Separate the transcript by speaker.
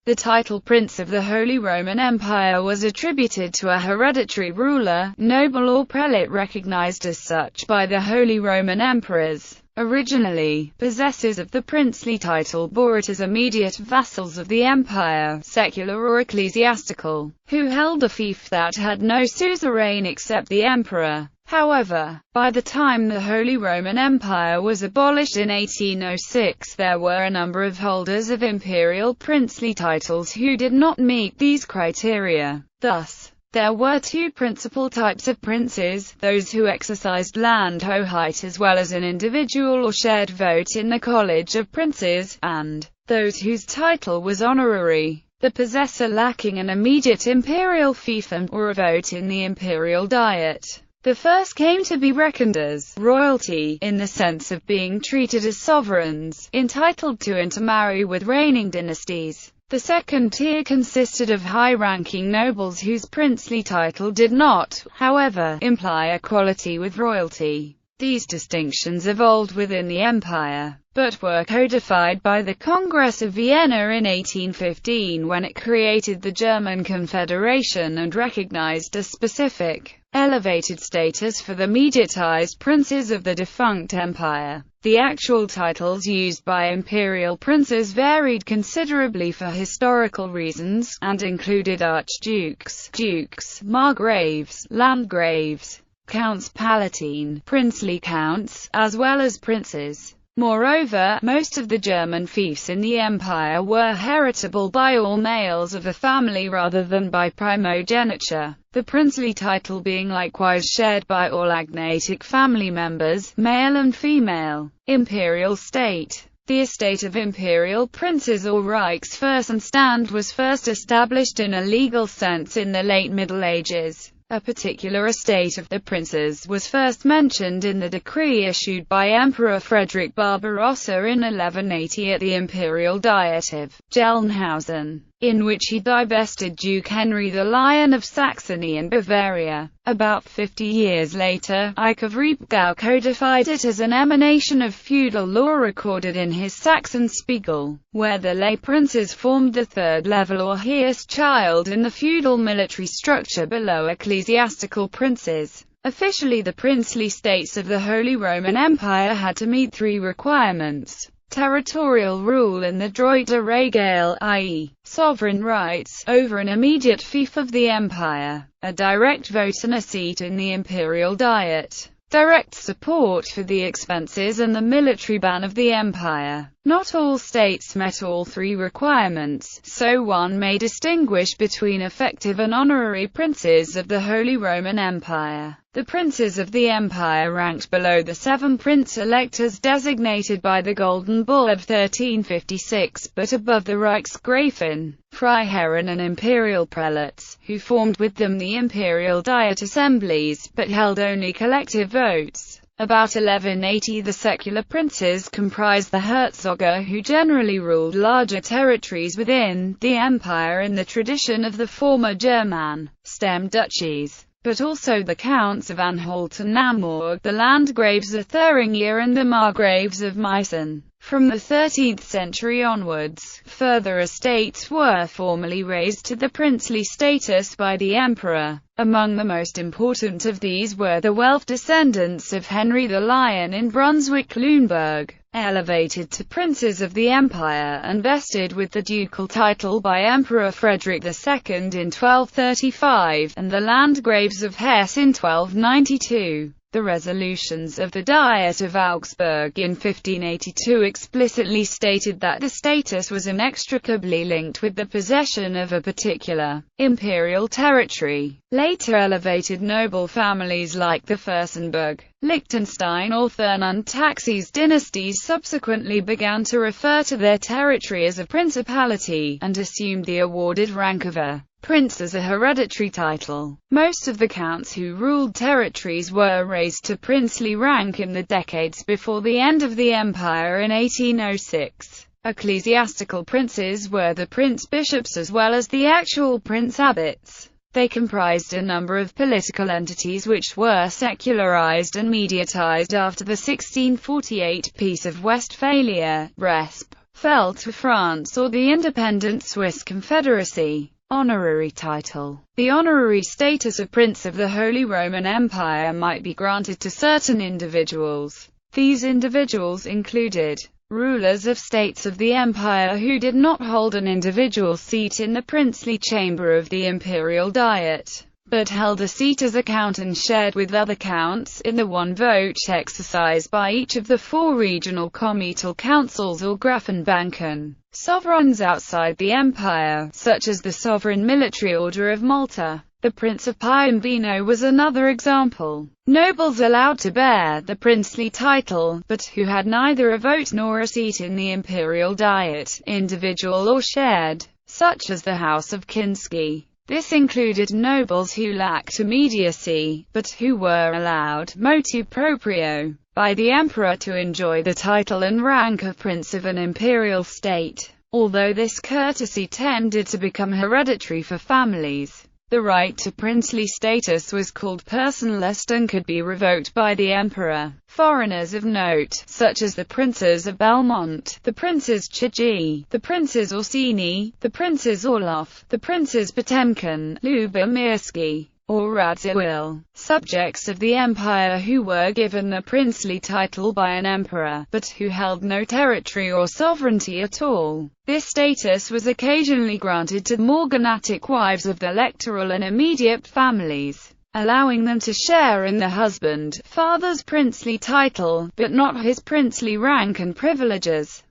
Speaker 1: The title Prince of the Holy Roman Empire was attributed to a hereditary ruler, noble or prelate recognized as such by the Holy Roman Emperors. Originally, possessors of the princely title bore it as immediate vassals of the empire, secular or ecclesiastical, who held a fief that had no suzerain except the emperor. However, by the time the Holy Roman Empire was abolished in 1806, there were a number of holders of imperial princely titles who did not meet these criteria. Thus, there were two principal types of princes: those who exercised landhoheit as well as an individual or shared vote in the College of Princes, and those whose title was honorary, the possessor lacking an immediate imperial fiefdom or a vote in the imperial diet. The first came to be reckoned as royalty, in the sense of being treated as sovereigns, entitled to intermarry with reigning dynasties. The second tier consisted of high-ranking nobles whose princely title did not, however, imply equality with royalty. These distinctions evolved within the empire, but were codified by the Congress of Vienna in 1815 when it created the German Confederation and recognized a specific, elevated status for the mediatized princes of the defunct empire. The actual titles used by imperial princes varied considerably for historical reasons, and included archdukes, dukes, margraves, landgraves, counts palatine, princely counts, as well as princes. Moreover, most of the German fiefs in the empire were heritable by all males of the family rather than by primogeniture, the princely title being likewise shared by all agnatic family members, male and female. Imperial state. The estate of imperial princes or Reichsfürstenstand was first established in a legal sense in the late Middle Ages. A particular estate of the princes was first mentioned in the decree issued by Emperor Frederick Barbarossa in 1180 at the Imperial Diet of Gelnhausen, in which he divested Duke Henry the Lion of Saxony and Bavaria. About 50 years later, Ike of Riepgau codified it as an emanation of feudal law recorded in his Saxon Spiegel, where the lay princes formed the third level or Heerschilde in the feudal military structure below ecclesiastical princes. Officially, the princely states of the Holy Roman Empire had to meet three requirements: territorial rule in the droit de régale, i.e., sovereign rights over an immediate fief of the empire, a direct vote and a seat in the imperial diet, direct support for the expenses and the military ban of the empire. Not all states met all three requirements, so one may distinguish between effective and honorary princes of the Holy Roman Empire. The princes of the empire ranked below the 7 prince-electors designated by the Golden Bull of 1356, but above the Reichsgrafen, Freiherren and imperial prelates, who formed with them the imperial diet assemblies, but held only collective votes. About 1180 the secular princes comprised the Herzöge, who generally ruled larger territories within the empire in the tradition of the former German stem duchies, but also the counts of Anhalt and Namur, the landgraves of Thuringia and the margraves of Meissen. From the 13th century onwards, further estates were formally raised to the princely status by the emperor. Among the most important of these were the Welf descendants of Henry the Lion in Brunswick-Lüneburg, elevated to princes of the empire and vested with the ducal title by Emperor Frederick II in 1235, and the landgraves of Hesse in 1292. The resolutions of the Diet of Augsburg in 1582 explicitly stated that the status was inextricably linked with the possession of a particular imperial territory. Later elevated noble families like the Fürstenberg, Liechtenstein or Thurn Taxis dynasties subsequently began to refer to their territory as a principality, and assumed the awarded rank of a prince as a hereditary title. Most of the counts who ruled territories were raised to princely rank in the decades before the end of the empire in 1806. Ecclesiastical princes were the prince-bishops as well as the actual prince-abbots. They comprised a number of political entities which were secularized and mediatized after the 1648 Peace of Westphalia, Resp. fell to France or the independent Swiss Confederacy. Honorary title. The honorary status of Prince of the Holy Roman Empire might be granted to certain individuals. These individuals included rulers of states of the empire who did not hold an individual seat in the princely chamber of the imperial diet, but held a seat as a count and shared with other counts in the one-vote exercise by each of the 4 regional comital councils or Grafenbanken. Sovereigns outside the empire, such as the Sovereign Military Order of Malta. The Prince of Piombino was another example. Nobles allowed to bear the princely title, but who had neither a vote nor a seat in the imperial diet, individual or shared, such as the House of Kinsky. This included nobles who lacked immediacy, but who were allowed, motu proprio, by the emperor to enjoy the title and rank of prince of an imperial state. Although this courtesy tended to become hereditary for families, the right to princely status was called personalist and could be revoked by the emperor. Foreigners of note, such as the princes of Belmont, the princes Chigi, the princes Orsini, the princes Orloff, the princes Potemkin, Lubomirski, or Radziwill, subjects of the empire who were given the princely title by an emperor, but who held no territory or sovereignty at all. This status was occasionally granted to morganatic wives of the electoral and immediate families, allowing them to share in the husband, father's princely title, but not his princely rank and privileges.